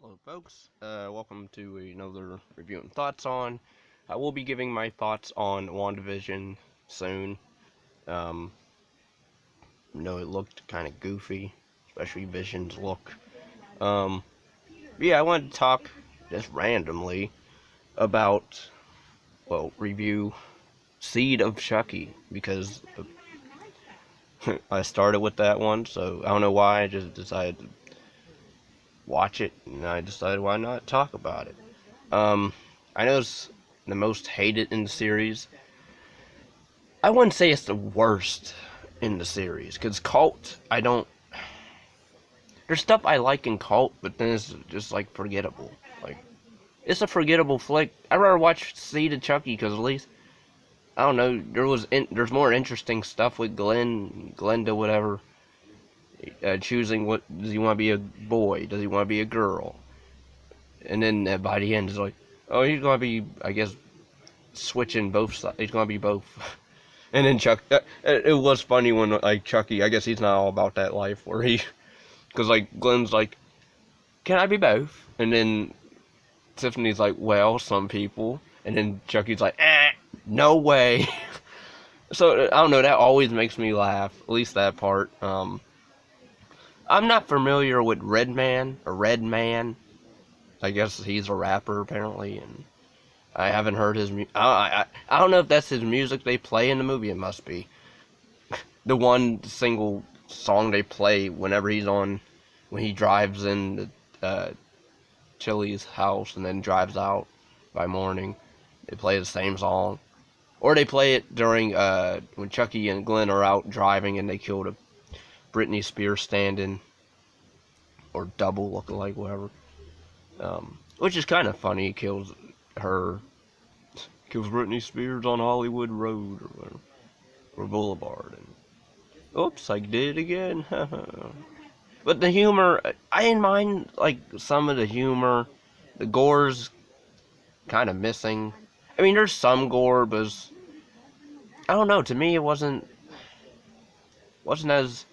Hello, folks. Welcome to another review and thoughts on. I will be giving my thoughts on WandaVision soon. Um, it looked kind of goofy, especially Vision's look. Yeah, I wanted to talk just randomly about, review Seed of Chucky, because I started with that one, so I don't know why, I just decided to watch it, and I decided why not talk about it. I know it's the most hated in the series. I wouldn't say it's the worst in the series, because Cult, there's stuff I like in Cult, but then it's just, forgettable. It's a forgettable flick. I'd rather watch Seed of Chucky, because at least, I don't know, there's more interesting stuff with Glenda, whatever. Choosing what, does he want to be a boy, does he want to be a girl, and then by the end it's like, oh, he's going to be, I guess, switching both sides, he's going to be both. And then it was funny when, Chucky, I guess he's not all about that life, where because, Glenn's like, can I be both? And then Tiffany's like, well, some people, and then Chucky's like, no way. So, I don't know, that always makes me laugh, at least that part. I'm not familiar with Redman. I guess he's a rapper, apparently, and I haven't heard his music. I don't know if that's his music they play in the movie. It must be. The one single song they play whenever when he drives in the Chili's house and then drives out by morning. They play the same song. Or they play it during, when Chucky and Glenn are out driving and they killed a Britney Spears stand-in, or double look-alike, whatever. Which is kind of funny. He kills Britney Spears on Hollywood Road, or whatever, or Boulevard, and oops, I did it again. But the humor, I didn't mind, some of the humor. The gore's kind of missing. I mean, there's some gore, but I don't know, to me it wasn't as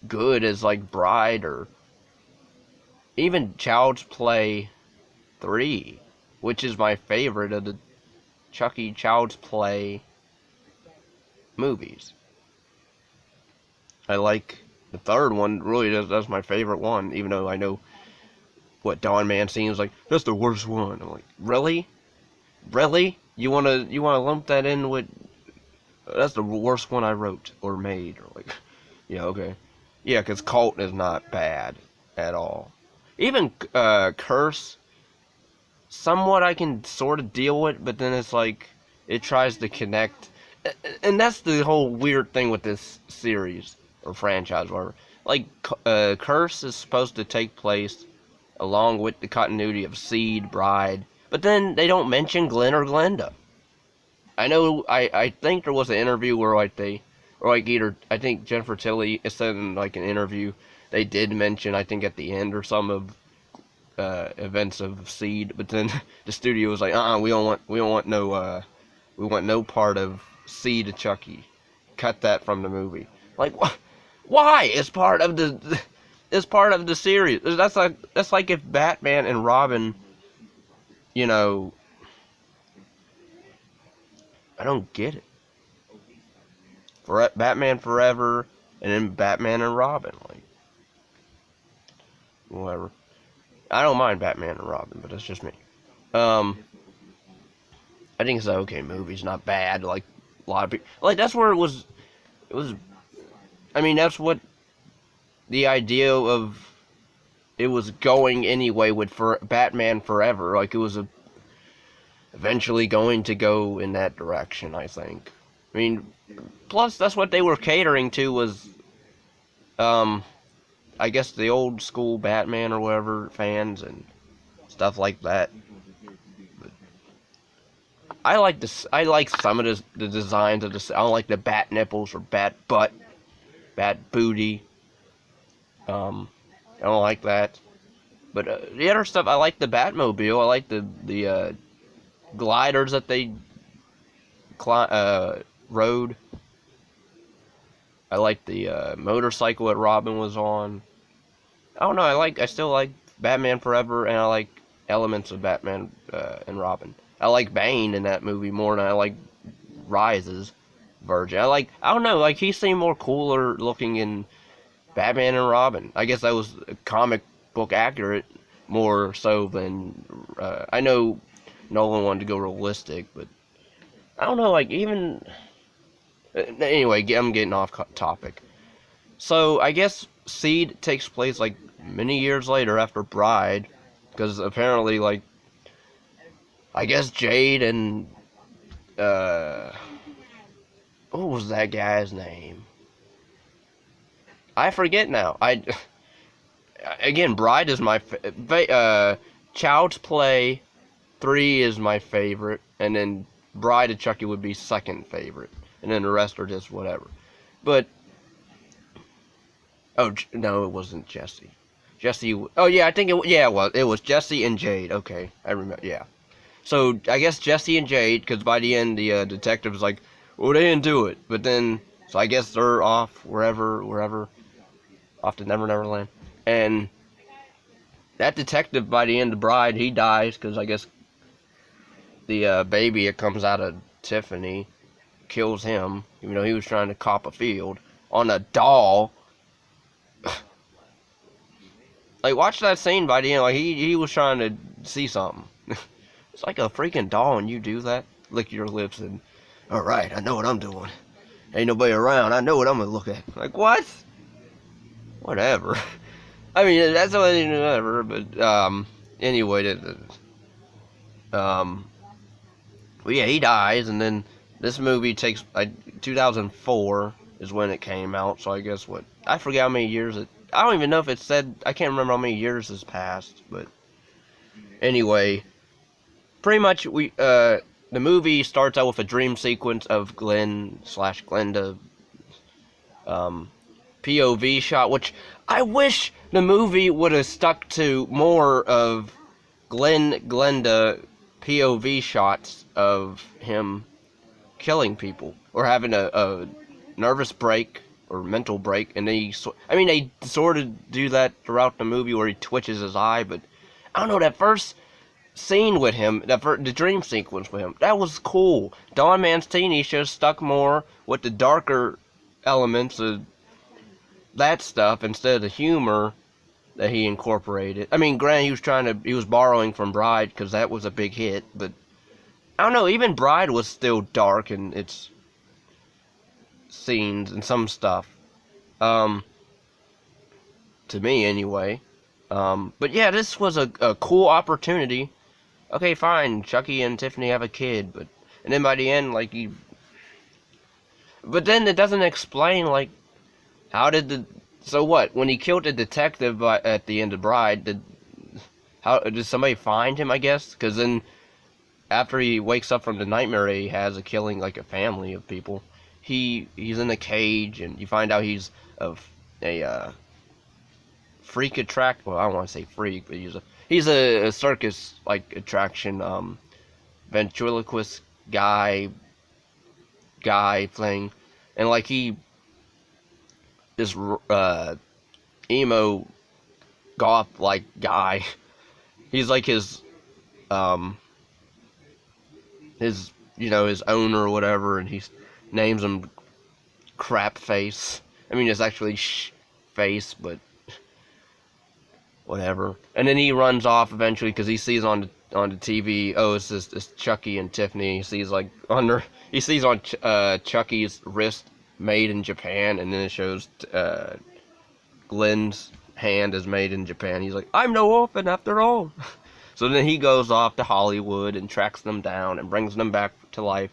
good as Bride, or even Child's Play 3, which is my favorite of the Chucky Child's Play movies. I like the third one, really, that's my favorite one, even though I know what Don Mancini's like, that's the worst one. I'm like, really? You wanna lump that in with, that's the worst one I wrote or made, or yeah, okay. Yeah, because Cult is not bad at all. Even Curse, somewhat I can sort of deal with, but then it's it tries to connect. And that's the whole weird thing with this series, or franchise, whatever. Curse is supposed to take place along with the continuity of Seed, Bride, but then they don't mention Glenn or Glenda. I know, I think there was an interview where, I think Jennifer Tilly said in, an interview, they did mention, I think at the end or some of, events of Seed, but then the studio was like, we want no part of Seed of Chucky. Cut that from the movie. Why? It's part of the series. That's like if Batman and Robin, I don't get it. Batman Forever, and then Batman and Robin, whatever. I don't mind Batman and Robin, but that's just me. I think it's an okay movie. It's not bad. A lot of people, that's where it was. I mean, that's what the idea of it was going anyway with Batman Forever. It was eventually going to go in that direction, I think. I mean, plus that's what they were catering to was, I guess the old school Batman or whatever fans and stuff like that. But I like some of the designs of I don't like the bat nipples or bat butt, bat booty. I don't like that. But the other stuff, I like the Batmobile. I like the gliders that they rode. I like the motorcycle that Robin was on. I don't know. I still like Batman Forever, and I like elements of Batman and Robin. I like Bane in that movie more than I like Rises version. I don't know, like he seemed more cooler looking in Batman and Robin. I guess that was comic book accurate more so than I know Nolan wanted to go realistic, but I don't know, like even anyway, I'm getting off topic. So I guess Seed takes place like many years later after Bride, because apparently like I guess Jade and what was that guy's name? I forget now. Again, Bride is my Child's Play 3 is my favorite, and then Bride of Chucky would be second favorite, and then the rest are just whatever. But oh no, it wasn't Jesse. Oh yeah, I think it was Jesse and Jade. Okay, I remember. Yeah. So I guess Jesse and Jade, because by the end the detective's like, well, they didn't do it, but then so I guess they're off wherever, off to Never Land, and that detective by the end of Bride, he dies because I guess the baby that comes out of Tiffany kills him, even though he was trying to cop a field on a doll. Like, watch that scene by the end. Like, he was trying to see something. It's like a freaking doll, and you do that. Lick your lips and, all right, I know what I'm doing. Ain't nobody around. I know what I'm gonna look at. Like, what? Whatever. I mean, that's whatever. But anyway, well, yeah, he dies, and then this movie takes 2004 is when it came out. So I guess I forget how many years it. I don't even know if it said. I can't remember how many years has passed. But anyway, pretty much the movie starts out with a dream sequence of Glenda POV shot, which I wish the movie would have stuck to more of Glenda POV shots of him killing people or having a nervous break or mental break, and they sort of do that throughout the movie where he twitches his eye, but I don't know, that first scene with him, the dream sequence with him, that was cool. Don Mancini should have stuck more with the darker elements of that stuff instead of the humor that he incorporated. I mean, granted, he was borrowing from Bride because that was a big hit, but I don't know, even Bride was still dark in its scenes and some stuff. To me, anyway. But yeah, this was a cool opportunity. Okay, fine, Chucky and Tiffany have a kid, and then by the end, like, but then it doesn't explain, like, how did so what, when he killed the detective at the end of Bride, did somebody find him, I guess? Because then, after he wakes up from the nightmare he has of killing, like, a family of people, he's in a cage, and you find out he's a freak attract. Well, I don't want to say freak, but he's a circus like attraction, ventriloquist guy thing, and like this emo goth like guy. He's like his owner or whatever, and he names him Crap Face. I mean, it's actually Face, but whatever. And then he runs off eventually because he sees on the TV, oh, it's this Chucky and Tiffany. He sees like on Chucky's wrist, made in Japan, and then it shows Glenn's hand is made in Japan. He's like, I'm no orphan after all. So then he goes off to Hollywood and tracks them down and brings them back to life,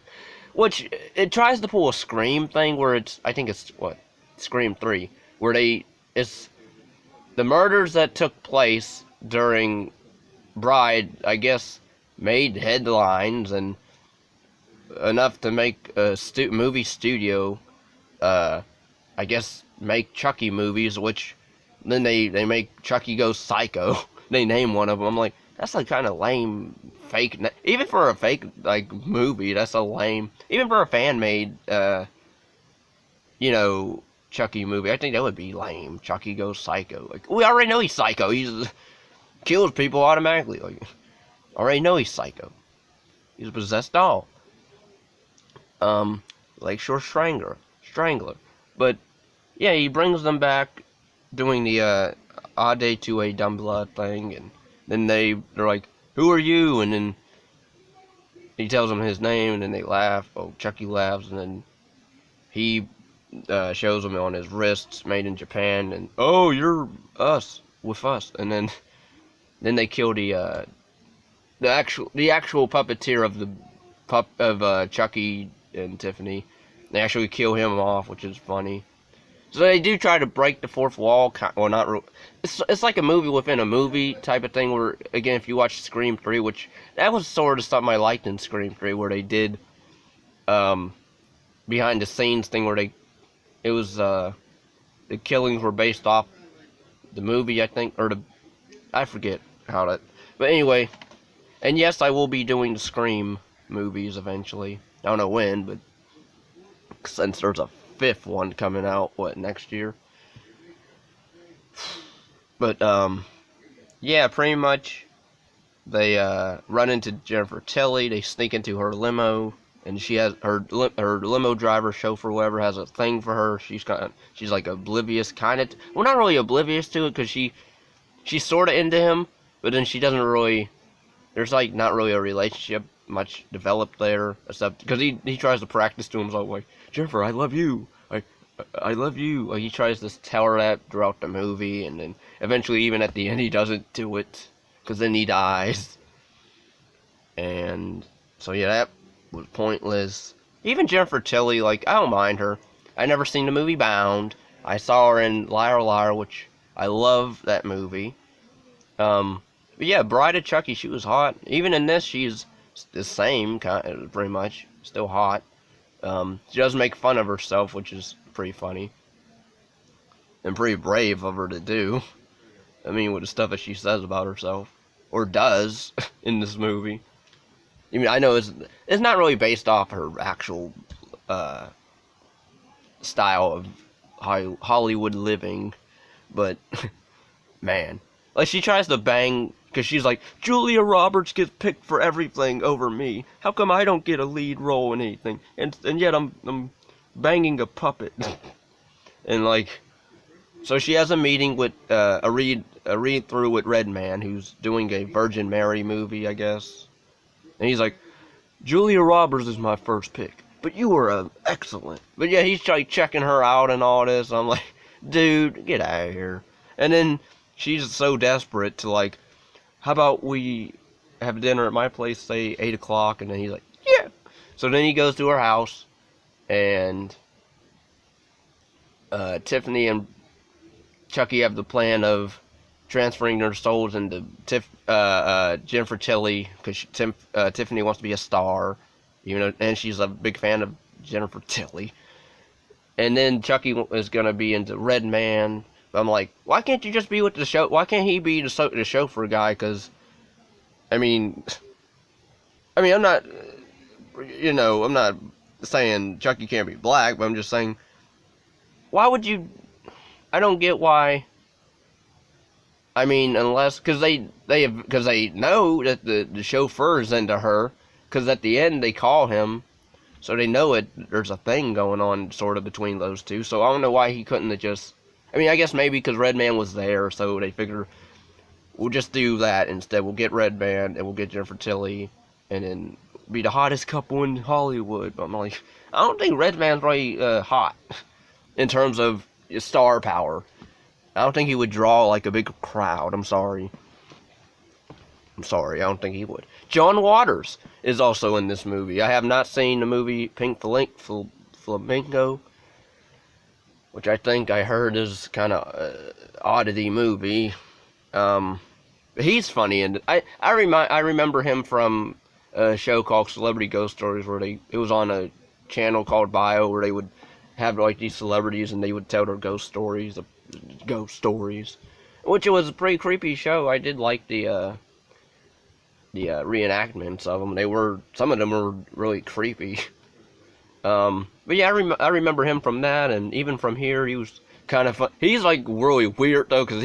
which it tries to pull a Scream thing where I think it's Scream 3, where it's the murders that took place during Bride, I guess, made headlines and enough to make a movie studio, I guess, make Chucky movies, which then they make Chucky Goes Psycho. They name one of them. I'm like, that's like kind of lame fake. Even for a fake like movie, that's a lame. Even for a fan made, Chucky movie, I think that would be lame. Chucky Goes Psycho. Like, we already know he's psycho. kills people automatically. Like, already know he's psycho. He's a possessed doll. Lakeshore Strangler. But yeah, he brings them back doing the Ade to a dumb blood thing, and then they're like, "Who are you?" And then he tells them his name, and then they laugh. Oh, Chucky laughs, and then he shows them on his wrists, made in Japan, and oh, you're with us, and then they kill the actual puppeteer of Chucky and Tiffany. They actually kill him off, which is funny. So they do try to break the fourth wall. Well, not real. It's like a movie within a movie type of thing. Where again, if you watch Scream 3, which that was sort of something I liked in Scream 3, where they did behind the scenes thing where it was the killings were based off the movie, I think, or I forget how that. But anyway, and yes, I will be doing the Scream movies eventually. I don't know when, but since there's a fifth one coming out, next year? But, yeah, pretty much, they, run into Jennifer Tilly, they sneak into her limo, and she has, her limo driver, chauffeur, whatever, has a thing for her. She's like, oblivious, kind of, well, not really oblivious to it, because she's sort of into him, but then she doesn't really, there's, like, not really a relationship much developed there, except, because he tries to practice to himself, like, Jennifer, I love you. I love you. He tries to tell her that throughout the movie, and then eventually, even at the end, he doesn't do it, because then he dies. And so yeah, that was pointless. Even Jennifer Tilly, like, I don't mind her. I never seen the movie Bound. I saw her in Liar Liar, which I love that movie. But yeah, Bride of Chucky, she was hot. Even in this, she's the same, kind of, pretty much, still hot. She does make fun of herself, which is pretty funny. And pretty brave of her to do. I mean, with the stuff that she says about herself. Or does, in this movie. I mean, I know it's not really based off her actual, style of Hollywood living. But, man. Like, she tries to bang, because she's like, Julia Roberts gets picked for everything over me. How come I don't get a lead role in anything? And yet I'm banging a puppet. And, like, so she has a meeting with, a read through with Redman, who's doing a Virgin Mary movie, I guess. And he's like, Julia Roberts is my first pick, but you were excellent. But yeah, he's like checking her out and all this. I'm like, dude, get out of here. And then she's so desperate to, like, how about we have dinner at my place, say 8 o'clock, and then he's like, yeah. So then he goes to her house, and Tiffany and Chucky have the plan of transferring their souls into Jennifer Tilly, because Tiffany wants to be a star, and she's a big fan of Jennifer Tilly. And then Chucky is going to be into Redman. I'm like, why can't you just be with the show? Why can't he be the chauffeur guy? Because, I mean, I'm not, I'm not saying Chucky can't be black, but I'm just saying, why would you? I don't get why. I mean, unless because they know that the chauffeur is into her, because at the end they call him, so they know there's a thing going on sort of between those two. So I don't know why he couldn't have just. I mean, I guess maybe because Redman was there, so they figure we'll just do that instead. We'll get Redman and we'll get Jennifer Tilly, and then be the hottest couple in Hollywood. But I'm like, I don't think Redman's really hot in terms of star power. I don't think he would draw like a big crowd. I'm sorry. I don't think he would. John Waters is also in this movie. I have not seen the movie Pink Flamingo, which I think I heard is kind of oddity movie. He's funny, and I remember him from a show called Celebrity Ghost Stories, where it was on a channel called Bio, where they would have like these celebrities and they would tell their ghost stories, which was a pretty creepy show. I did like the reenactments of them. Some of them were really creepy. But yeah, I remember him from that, and even from here, he was kind of fun. He's like really weird though, because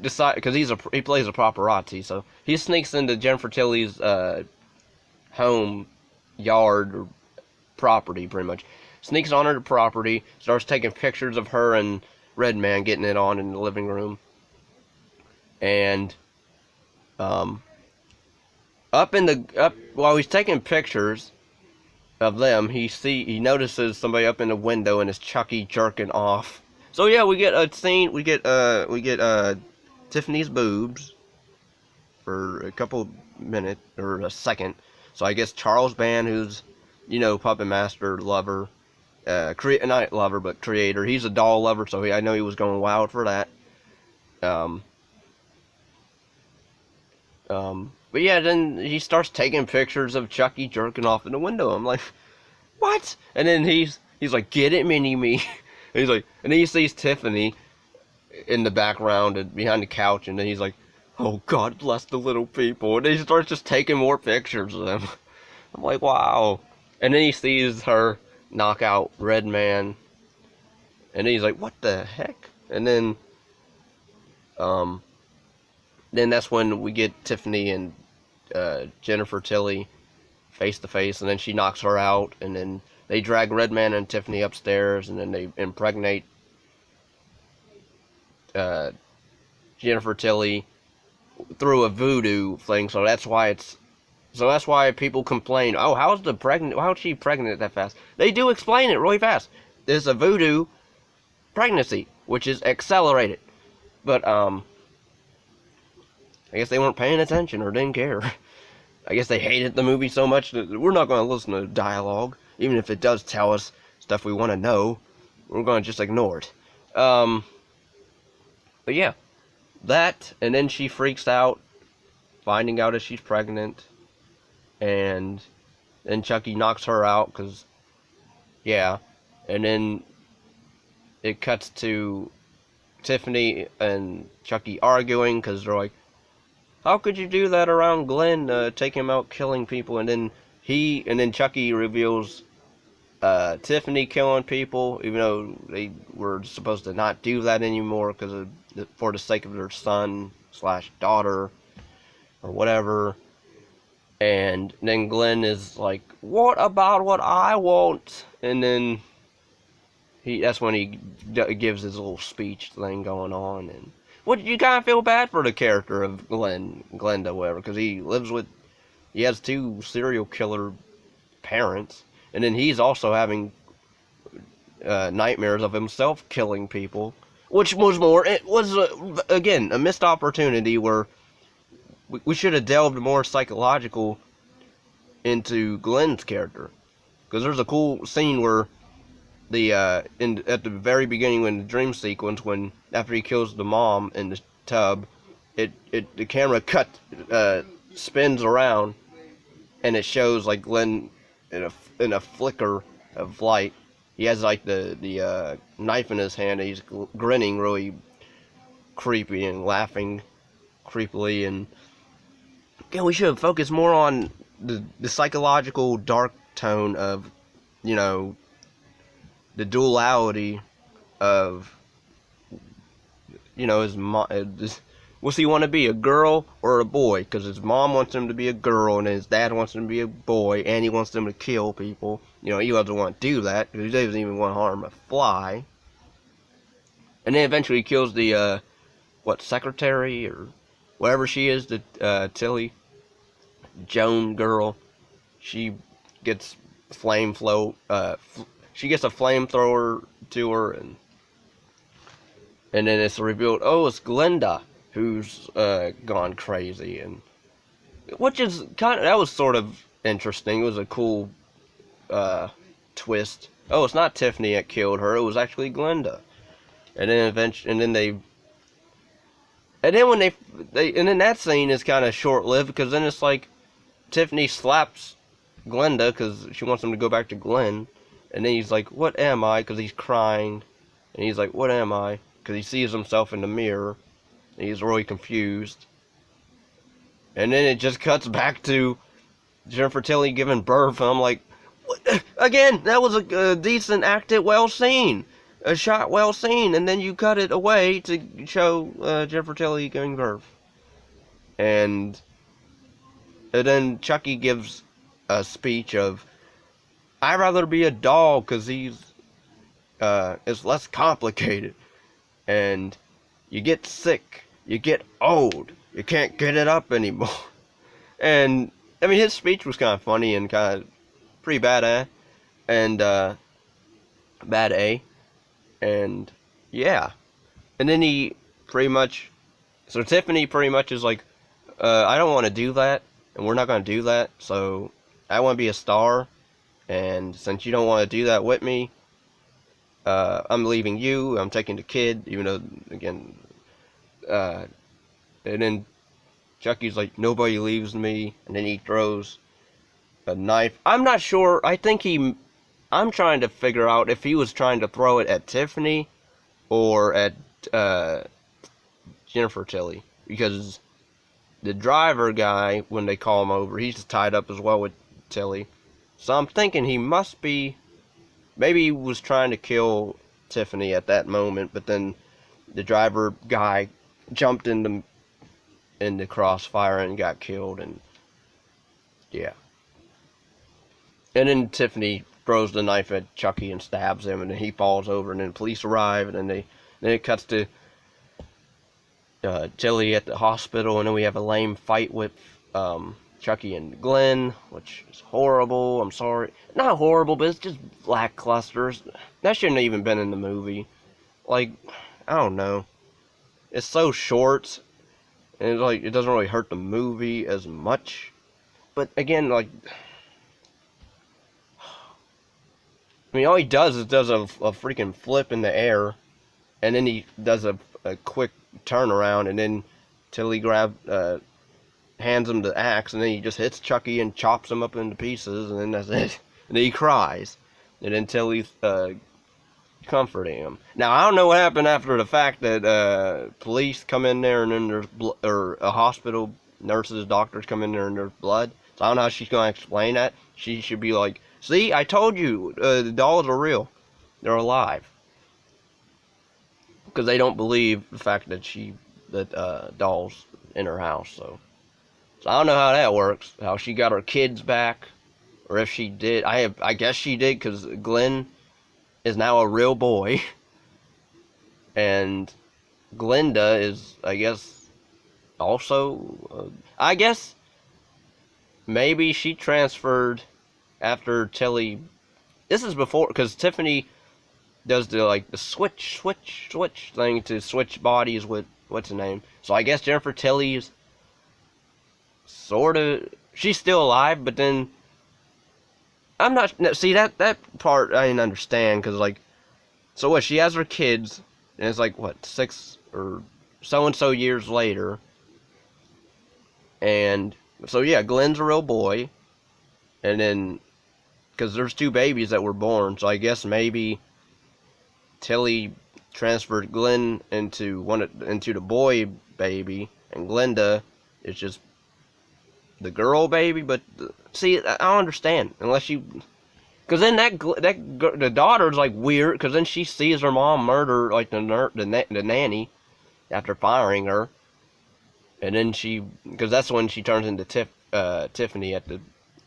decide, because he plays a paparazzi, so he sneaks into Jennifer Tilly's home, yard, or property, pretty much. Sneaks on her property, starts taking pictures of her and Redman getting it on in the living room. And while he's taking pictures of them, he notices somebody up in the window, and it's Chucky jerking off. So yeah, we get a scene. We get Tiffany's boobs for a couple minutes or a second. So I guess Charles Band, who's puppet master lover, not lover but creator. He's a doll lover, so I know he was going wild for that. But yeah, then he starts taking pictures of Chucky jerking off in the window. I'm like, what? And then he's like, get it, mini-me. He's like, and then he sees Tiffany in the background and behind the couch, and then he's like, oh, God bless the little people. And then he starts just taking more pictures of them. I'm like, wow. And then he sees her knock out Redman, and then he's like, what the heck? And then that's when we get Tiffany and Jennifer Tilly face to face, and then she knocks her out, and then they drag Redman and Tiffany upstairs, and then they impregnate Jennifer Tilly through a voodoo thing. So that's why people complain. Oh, how is she pregnant that fast? They do explain it really fast. There's a voodoo pregnancy, which is accelerated, but I guess they weren't paying attention or didn't care. I guess they hated the movie so much that we're not going to listen to dialogue, even if it does tell us stuff we want to know. We're going to just ignore it. But yeah, that, and then she freaks out, finding out that she's pregnant, and then Chucky knocks her out, because, yeah, and then it cuts to Tiffany and Chucky arguing, because they're like, how could you do that around Glenn, take him out killing people? And then Chucky reveals Tiffany killing people, even though they were supposed to not do that anymore for the sake of their son / daughter or whatever. And then Glenn is like, what about what I want? And then that's when he gives his little speech thing going on. And you kind of feel bad for the character of Glenda, whatever, because he has 2 serial killer parents, and then he's also having nightmares of himself killing people, which was again a missed opportunity where we should have delved more psychological into Glenn's character, because there's a cool scene where at the very beginning, when the dream sequence, when after he kills the mom in the tub, the camera spins around, and it shows like Glenn in a flicker of light. He has like the knife in his hand, and he's grinning really creepy and laughing creepily. And again, we should have focused more on the psychological dark tone of, the duality of, his mom. What's he want to be, a girl or a boy? Because his mom wants him to be a girl, and his dad wants him to be a boy, and he wants him to kill people. He doesn't want to do that, because he doesn't even want to harm a fly. And then eventually he kills the, secretary, or whatever she is, the Tilly Joan girl. She gets she gets a flamethrower to her, and then it's revealed, oh, it's Glenda who's gone crazy, and which is that was sort of interesting. It was a cool twist. Oh, it's not Tiffany that killed her; it was actually Glenda. And then when that scene is kind of short-lived, because then it's like Tiffany slaps Glenda because she wants him to go back to Glenn, and then he's like, what am I? Because he's crying, and he's like, what am I? Because he sees himself in the mirror, and he's really confused. And then it just cuts back to Jennifer Tilly giving birth, and I'm like, what? Again, that was a decent acted, well scene. a shot well seen, and then you cut it away to show Jennifer Tilly giving birth. And then Chucky gives a speech of, I'd rather be a doll because it's less complicated. And you get sick, you get old, you can't get it up anymore. And, I mean, his speech was kind of funny and kind of pretty bad, and, bad A. And, yeah. And then he pretty much, so Tiffany pretty much is like, I don't want to do that, and we're not going to do that, so I want to be a star, and since you don't want to do that with me, I'm leaving you, I'm taking the kid, even though, again, and then Chucky's like, nobody leaves me, and then he throws a knife. I'm not sure, I'm trying to figure out if he was trying to throw it at Tiffany, or at, Jennifer Tilly, because the driver guy, when they call him over, he's tied up as well with Tilly. So I'm thinking he must be, maybe he was trying to kill Tiffany at that moment, but then the driver guy jumped in the crossfire and got killed, and yeah. And then Tiffany throws the knife at Chucky and stabs him, and then he falls over, and then police arrive, and then it cuts to Tilly at the hospital, and then we have a lame fight with Chucky and Glenn, which is horrible. I'm sorry. Not horrible, but it's just lackluster. That shouldn't have even been in the movie. Like, I don't know. It's so short, and it's like, it doesn't really hurt the movie as much. But again, like, I mean, all he does is does a freaking flip in the air, and then he does a quick turnaround, and then Tilly hands him the axe, and then he just hits Chucky and chops him up into pieces, and then that's it. And then he cries, and then Tilly's comforting him. Now, I don't know what happened after the fact that police come in there, and then there's or a hospital, nurses, doctors come in there, and there's blood. So I don't know how she's going to explain that. She should be like, see, I told you, the dolls are real. They're alive. Because they don't believe the fact that dolls in her house, so I don't know how that works, how she got her kids back, or if she did. I guess she did, because Glenn is now a real boy, and Glenda is, I guess, also, I guess, maybe she transferred after Tilly. This is before, because Tiffany does the switch thing to switch bodies with, what's the name? So I guess Jennifer Tilly's sort of, she's still alive, but then, I'm not, see, that part I didn't understand, because, like, so what, she has her kids, and it's like, what, 6 or so-and-so years later, and, so yeah, Glenn's a real boy, and then, because there's 2 babies that were born, so I guess maybe Tilly transferred Glenn into the boy baby, and Glenda is just the girl baby. But see, I don't understand unless you, because then the daughter's like weird, because then she sees her mom murder like the nanny after firing her, and then because that's when she turns into Tiffany at the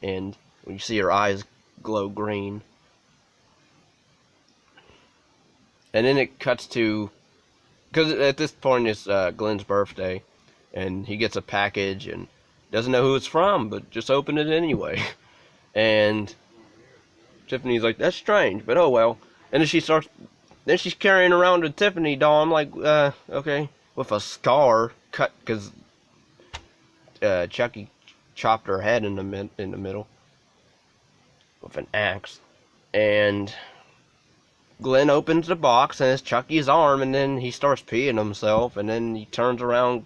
end, when you see her eyes glow green. And then it cuts to, because at this point it's Glenn's birthday, and he gets a package and doesn't know who it's from, but just opened it anyway. And Tiffany's like, that's strange, but oh well. And then she's carrying around a Tiffany doll. I'm like, okay, with a scar cut, because Chucky chopped her head in the middle with an axe. And Glenn opens the box, and it's Chucky's arm, and then he starts peeing himself, and then he turns around,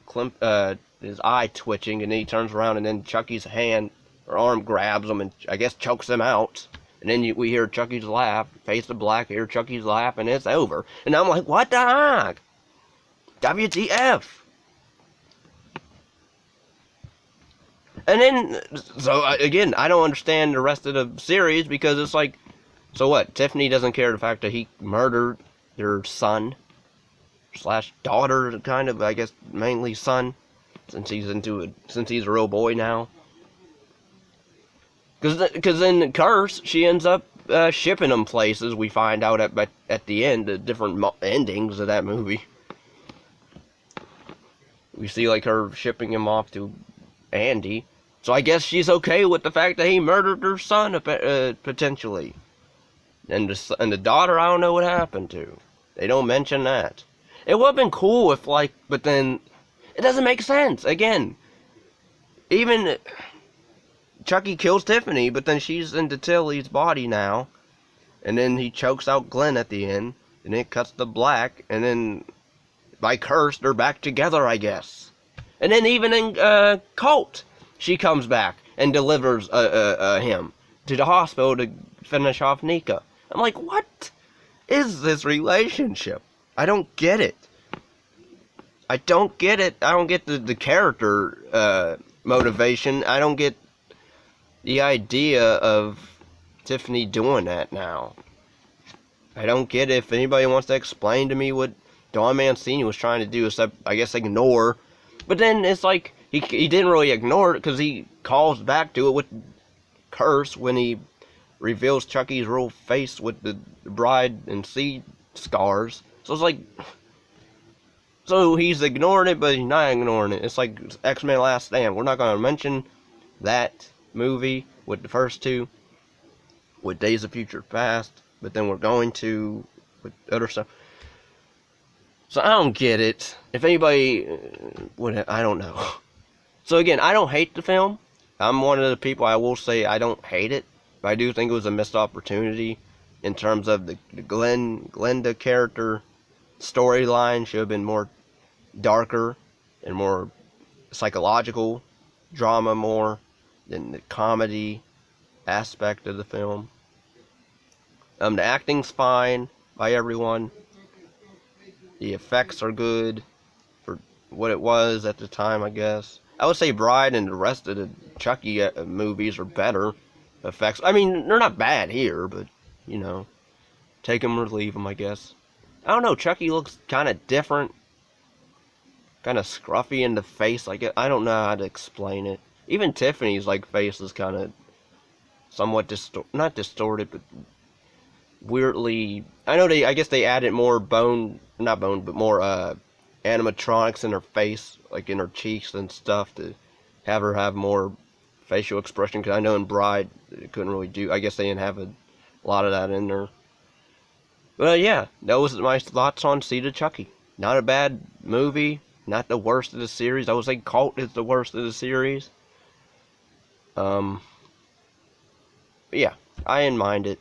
his eye twitching, and then he turns around, and then Chucky's hand or arm grabs him and I guess chokes him out. And then we hear Chucky's laugh, face to black, hear Chucky's laugh, and it's over. And I'm like, what the heck? WTF? And then, so again, I don't understand the rest of the series, because it's like, so what? Tiffany doesn't care the fact that he murdered their son slash daughter, kind of, I guess, mainly son, since he's a real boy now. Because in Curse, she ends up shipping him places. We find out at the end, the different endings of that movie. We see like her shipping him off to Andy. So I guess she's okay with the fact that he murdered her son, potentially. And the daughter, I don't know what happened to. They don't mention that. It would have been cool if, like, but then it doesn't make sense. Again, even Chucky kills Tiffany, but then she's into Tilly's body now. And then he chokes out Glenn at the end. And it cuts to black. And then, by curse, they're back together, I guess. And then even in Cult, she comes back and delivers him to the hospital to finish off Nika. I'm like, what is this relationship? I don't get it. I don't get it. I don't get the character motivation. I don't get the idea of Tiffany doing that now. I don't get it. If anybody wants to explain to me what Don Mancini was trying to do, except, I guess, ignore. But then it's like, he didn't really ignore it, because he calls back to it with Curse when he reveals Chucky's real face with the bride and seed scars. So it's like, so he's ignoring it, but he's not ignoring it. It's like X-Men Last Stand. We're not going to mention that movie with the first two, with Days of Future Past, but then we're going to with other stuff. So I don't get it. If anybody would, I don't know. So again, I don't hate the film. I'm one of the people, I will say, I don't hate it. But I do think it was a missed opportunity in terms of the Glenda character storyline. Should have been more darker and more psychological drama more than the comedy aspect of the film. The acting's fine by everyone. The effects are good for what it was at the time, I guess. I would say Bride and the rest of the Chucky movies are better effects. I mean, they're not bad here, but, you know, take them or leave them, I guess. I don't know, Chucky looks kind of different. Kind of scruffy in the face. Like, I don't know how to explain it. Even Tiffany's, like, face is kind of somewhat not distorted, but weirdly. I guess they added more not bone, but more animatronics in her face, like in her cheeks and stuff, to have her have more facial expression. Because I know in Bride, it couldn't really do. I guess they didn't have a lot of that in there. But yeah, that was my thoughts on Seed of Chucky. Not a bad movie. Not the worst of the series. I would say Cult is the worst of the series. But yeah, I didn't mind it.